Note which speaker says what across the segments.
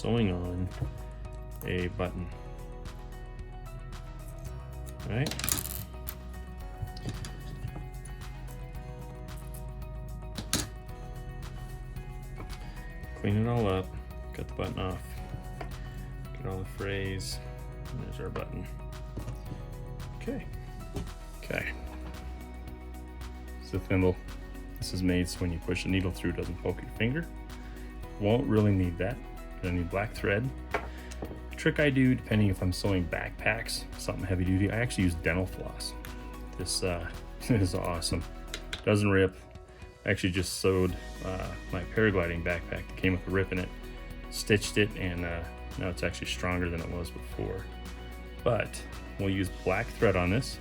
Speaker 1: sewing on a button. All right. Clean it all up, cut the button off, get all the frays, and there's our button. Okay. It's the thimble. This is made so when you push the needle through, it doesn't poke your finger. Won't really need that. Gonna need black thread. The trick I do, depending if I'm sewing backpacks, something heavy duty, I actually use dental floss. This is awesome. Doesn't rip. I actually just sewed my paragliding backpack that came with a rip in it, stitched it, and now it's actually stronger than it was before. But we'll use black thread on this.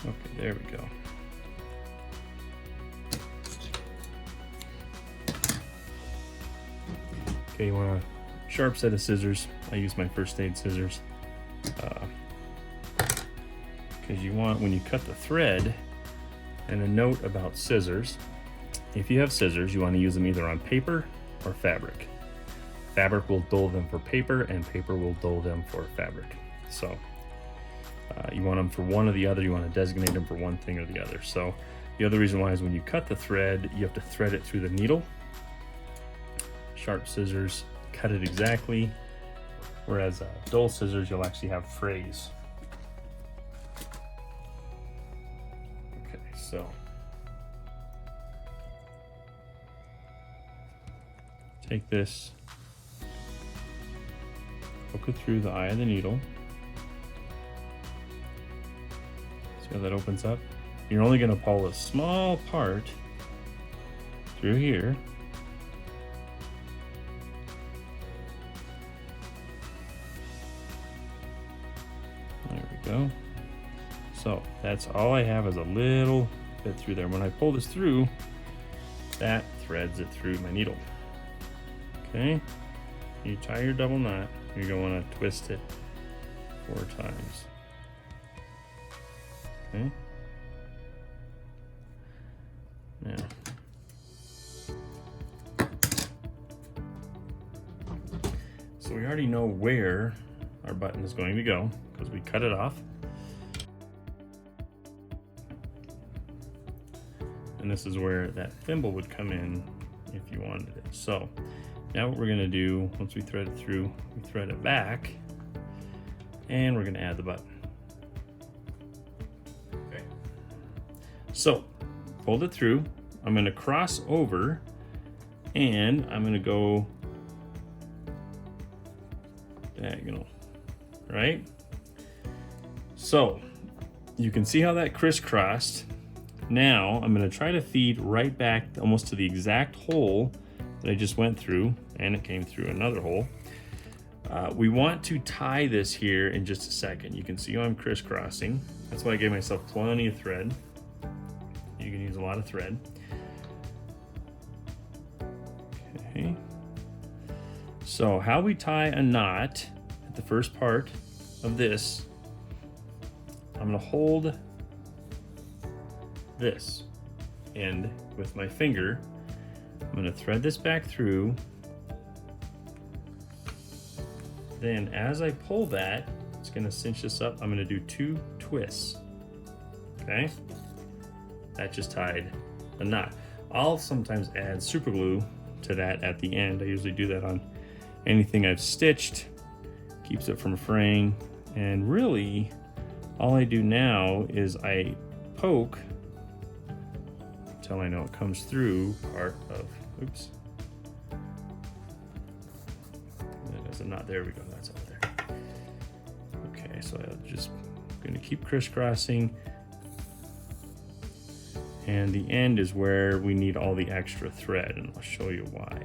Speaker 1: Okay, there we go. Okay, you want a sharp set of scissors. I use my first aid scissors. Because you want, when you cut the thread, and a note about scissors, if you have scissors, you want to use them either on paper or fabric. Fabric will dull them for paper, and paper will dull them for fabric. So you want them for one or the other. You want to designate them for one thing or the other. So the other reason why is when you cut the thread, you have to thread it through the needle. Sharp scissors cut it exactly, whereas dull scissors, you'll actually have frays. Okay, so take this, poke it through the eye of the needle. See how that opens up? You're only going to pull a small part through here. There we go. So that's all I have is a little bit through there. When I pull this through, that threads it through my needle. Okay, you tie your double knot, you're going to twist it 4 times. Okay. Now, so we already know where our button is going to go because we cut it off. And this is where that thimble would come in if you wanted it. So now what we're going to do, once we thread it through, we thread it back, and we're going to add the button. Okay. So fold it through. I'm going to cross over, and I'm going to go diagonal, right? So you can see how that crisscrossed. Now I'm going to try to feed right back almost to the exact hole that I just went through, and it came through another hole. We want to tie this here in just a second. You can see how I'm crisscrossing. That's why I gave myself plenty of thread. You can use a lot of thread. Okay. So how we tie a knot at the first part of this, I'm going to hold this end with my finger. I'm going to thread this back through. Then as I pull that, it's going to cinch this up. I'm going to do 2 twists. Okay? That just tied a knot. I'll sometimes add super glue to that at the end. I usually do that on anything I've stitched. Keeps it from fraying. And really, all I do now is I poke until I know it comes through part of, oops. That is a knot, there we go, that's out there. Okay, so I'm just gonna keep crisscrossing. And the end is where we need all the extra thread, and I'll show you why.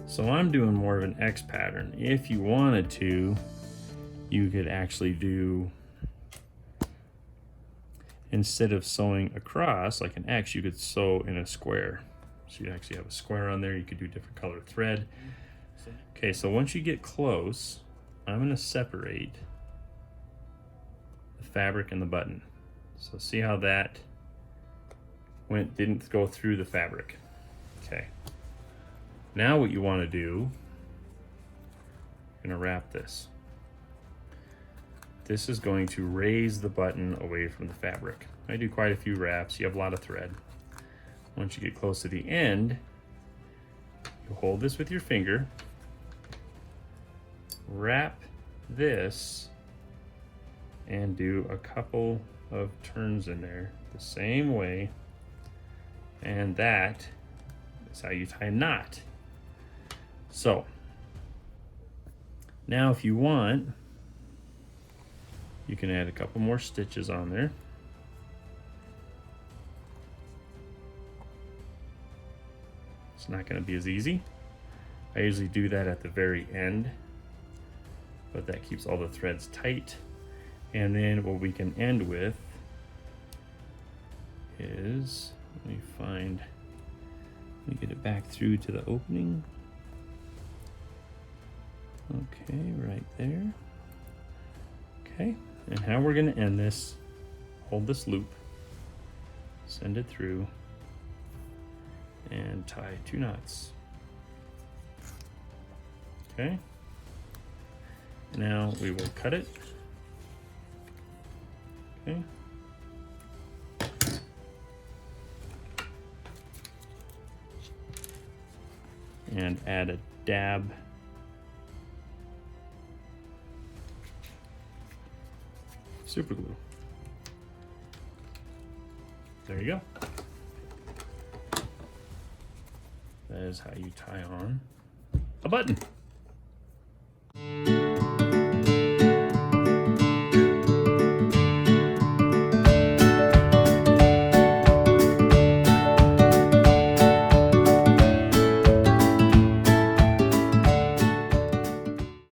Speaker 1: So I'm doing more of an X pattern. If you wanted to, you could actually do, instead of sewing across like an X, you could sew in a square. So you actually have a square on there. You could do different colored thread. Okay, so once you get close, I'm gonna separate the fabric and the button. So see how that didn't go through the fabric. Okay. Now what you want to do, you're going to wrap this. This is going to raise the button away from the fabric. I do quite a few wraps. You have a lot of thread. Once you get close to the end, you hold this with your finger, wrap this, and do a couple of turns in there the same way. And that is how you tie a knot. So now if you want, you can add a couple more stitches on there. It's not going to be as easy. I usually do that at the very end, but that keeps all the threads tight. And then what we can end with is, let me get it back through to the opening. Okay, right there. Okay, and how we're going to end this, hold this loop, send it through, and tie 2 knots. Okay, now we will cut it. Okay. And add a dab super glue. There you go. That is how you tie on a button.